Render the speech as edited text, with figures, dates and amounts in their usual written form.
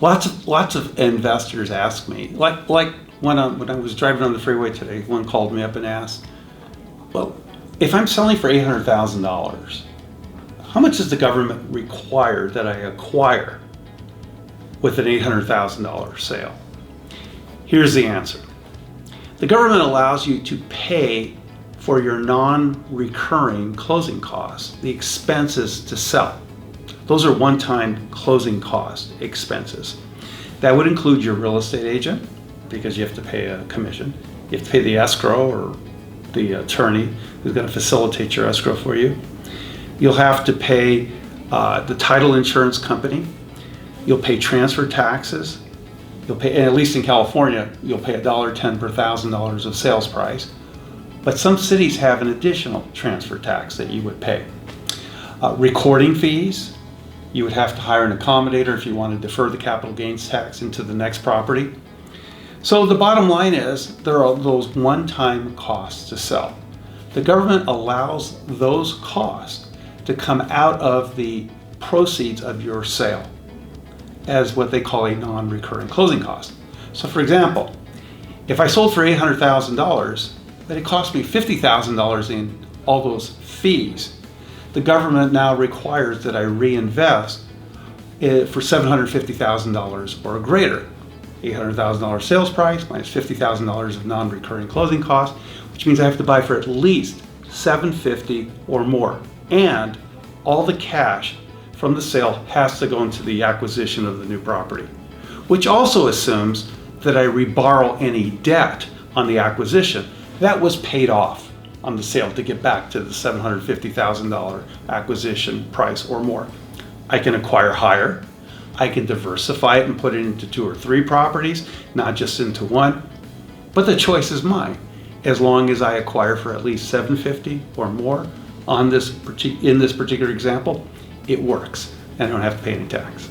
Lots of investors ask me, like when I was driving on the freeway today, one called me up and asked, well, if I'm selling for $800,000, how much does the government require that I acquire with an $800,000 sale? Here's the answer. The government allows you to pay for your non-recurring closing costs, the expenses to sell. Those are one-time closing cost expenses. That would include your real estate agent, because you have to pay a commission. You have to pay the escrow or the attorney who's going to facilitate your escrow for you. You'll have to pay the title insurance company. You'll pay transfer taxes. You'll pay, and at least in California, you'll pay $1.10 per $1,000 of sales price. But some cities have an additional transfer tax that you would pay. Recording fees. You would have to hire an accommodator if you want to defer the capital gains tax into the next property. So the bottom line is there are those one-time costs to sell. The government allows those costs to come out of the proceeds of your sale as what they call a non-recurring closing cost. So for example, if I sold for $800,000, but it cost me $50,000 in all those fees, the government now requires that I reinvest it for $750,000 or greater. $800,000 sales price minus $50,000 of non-recurring closing costs, which means I have to buy for at least $750,000 or more. And all the cash from the sale has to go into the acquisition of the new property, which also assumes that I reborrow any debt on the acquisition that was paid off on the sale to get back to the $750,000 acquisition price or more. I can acquire higher. I can diversify it and put it into 2 or 3 properties, not just into one. But the choice is mine, as long as I acquire for at least $750,000 or more in this particular example. It works, and I don't have to pay any tax.